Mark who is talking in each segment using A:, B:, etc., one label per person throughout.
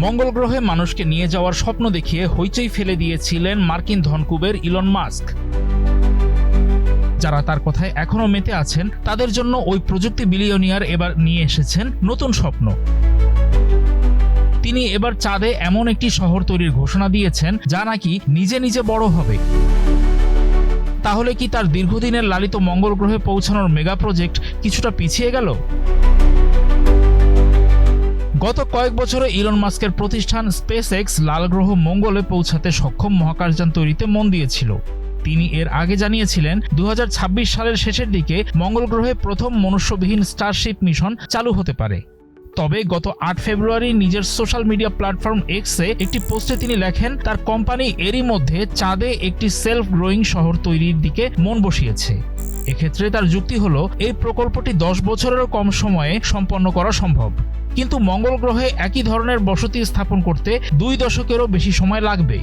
A: মঙ্গল গ্রহে মানুষকে নিয়ে যাওয়ার স্বপ্ন দেখিয়ে হইচই ফেলে দিয়েছিলেন মার্কিন ধনকুবের ইলন মাস্ক। যারা তার কথায় এখনো মেতে আছেন তাদের জন্য ওই প্রযুক্তি বিলিয়নিয়ার এবার নিয়ে এসেছেন নতুন স্বপ্ন। তিনি এবার চাঁদে এমন একটি শহর তৈরির ঘোষণা দিয়েছেন যা নাকি নিজে নিজে বড় হবে। তাহলে কি তার দীর্ঘদিনের লালিত মঙ্গল গ্রহে পৌঁছানোর মেগা প্রজেক্ট কিছুটা পিছিয়ে গেল? গত কয়েক বছরে ইলন মাস্কের প্রতিষ্ঠান স্পেসএক্স লাল গ্রহ মঙ্গলে পৌঁছাতে সক্ষম মহাকাশযান তৈরিতে মন দিয়েছিল। তিনি এর আগে জানিয়েছিলেন 2026 সালের শেষের দিকে মঙ্গল গ্রহে প্রথম মনুষ্যবিহীন স্টারশিপ মিশন চালু হতে পারে। তবে গত 8 ফেব্রুয়ারি নিজের সোশ্যাল মিডিয়া প্ল্যাটফর্ম এক্সে একটি পোস্টে তিনি লেখেন তার কোম্পানি এরই মধ্যে চাঁদে একটি সেলফ গ্রোয়িং শহর তৈরির দিকে মন বসিয়েছে। এক্ষেত্রে তার যুক্তি হলো এই প্রকল্পটি 10 বছরেরও কম সময়ে সম্পন্ন করা সম্ভব, কিন্তু মঙ্গল গ্রহে একই ধরনের বসতি স্থাপন করতে 2 দশকেরও বেশি সময় লাগবে।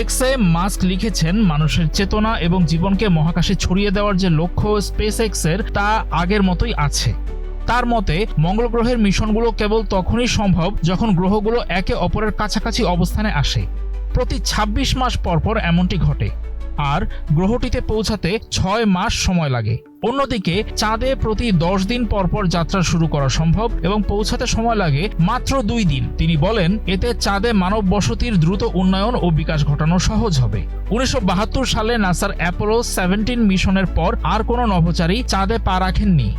A: এক্সে মাস্ক লিখেছেন, মানুষের চেতনা এবং জীবনকে মহাকাশে ছড়িয়ে দেওয়ার যে লক্ষ্য স্পেসএক্সের তা আগের মতোই আছে। তার মতে মঙ্গল গ্রহের মিশনগুলো কেবল তখনই সম্ভব যখন গ্রহগুলো একে অপরের কাছাকাছি অবস্থানে আসে। প্রতি 26 মাস পরপর এমনটি ঘটে, আর গ্রহটিতে পৌঁছাতে 6 মাস সময় লাগে। অন্যদিকে চাঁদে প্রতি 10 দিন পরপর যাত্রা শুরু করা সম্ভব এবং পৌঁছাতে সময় লাগে মাত্র 2 দিন। তিনি বলেন, এতে চাঁদে মানব বসতির দ্রুত উন্নয়ন ও বিকাশ ঘটানো সহজ হবে। 1972 সালে নাসার অ্যাপোলো 17 মিশনের পর আর কোনো নভোচারী চাঁদে পা রাখেননি।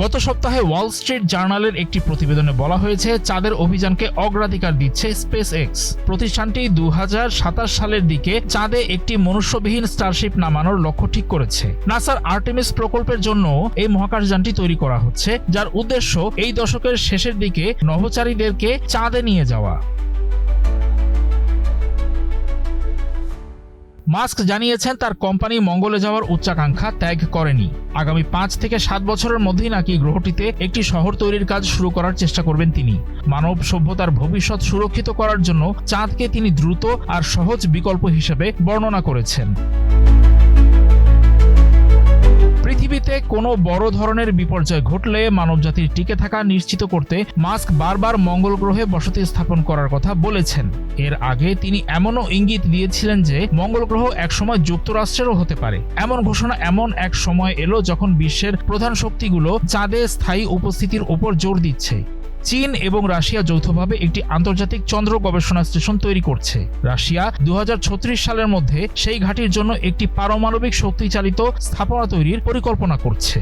A: গত সপ্তাহে ওয়াল স্ট্রিট জার্নালের একটি প্রতিবেদনে বলা হয়েছে চাঁদের অভিযানকে অগ্রাধিকার দিচ্ছে স্পেসএক্স। প্রতিষ্ঠানটি 2027 সালের দিকে চাঁদে একটি মনুষ্যবিহীন স্টারশিপ নামানোর লক্ষ্য ঠিক করেছে। নাসার আর্টেমিস প্রকল্পের জন্য এই মহাকাশযানটি তৈরি করা হচ্ছে, যার উদ্দেশ্য এই দশকের শেষের দিকে নভোচারীদেরকে চাঁদে নিয়ে যাওয়া। মাস্ক জানিয়েছেন তার কোম্পানি মঙ্গলে যাওয়ার উচ্চাকাঙ্ক্ষা ত্যাগ করেনি। আগামী 5 থেকে 7 বছরের মধ্যেই নাকি গ্রহটিতে একটি শহর তৈরির কাজ শুরু করার চেষ্টা করবেন তিনি। মানব সভ্যতার ভবিষ্যৎ সুরক্ষিত করার জন্য চাঁদকে তিনি দ্রুত আর সহজ বিকল্প হিসেবে বর্ণনা করেছেন। পৃথিবীতে কোনো বড় ধরনের বিপর্যয় ঘটলে মানবজাতির টিকে থাকা নিশ্চিত করতে মাস্ক বারবার মঙ্গল গ্রহে বসতি স্থাপন করার কথা বলেছেন। এর আগে তিনি এমনও ইঙ্গিত দিয়েছিলেন যে মঙ্গল গ্রহ একসময় যুক্তরাষ্ট্রেরও হতে পারে। এমন ঘোষণা এমন এক সময় এলো যখন বিশ্বের প্রধান শক্তিগুলো চাঁদে স্থায়ী উপস্থিতির উপর জোর দিচ্ছে। চীন এবং রাশিয়া যৌথভাবে একটি আন্তর্জাতিক চন্দ্র গবেষণা স্টেশন তৈরি করছে। রাশিয়া 2036 সালের মধ্যে সেই ঘাঁটির জন্য একটি পারমাণবিক শক্তিচালিত স্থাপনা তৈরির পরিকল্পনা করছে।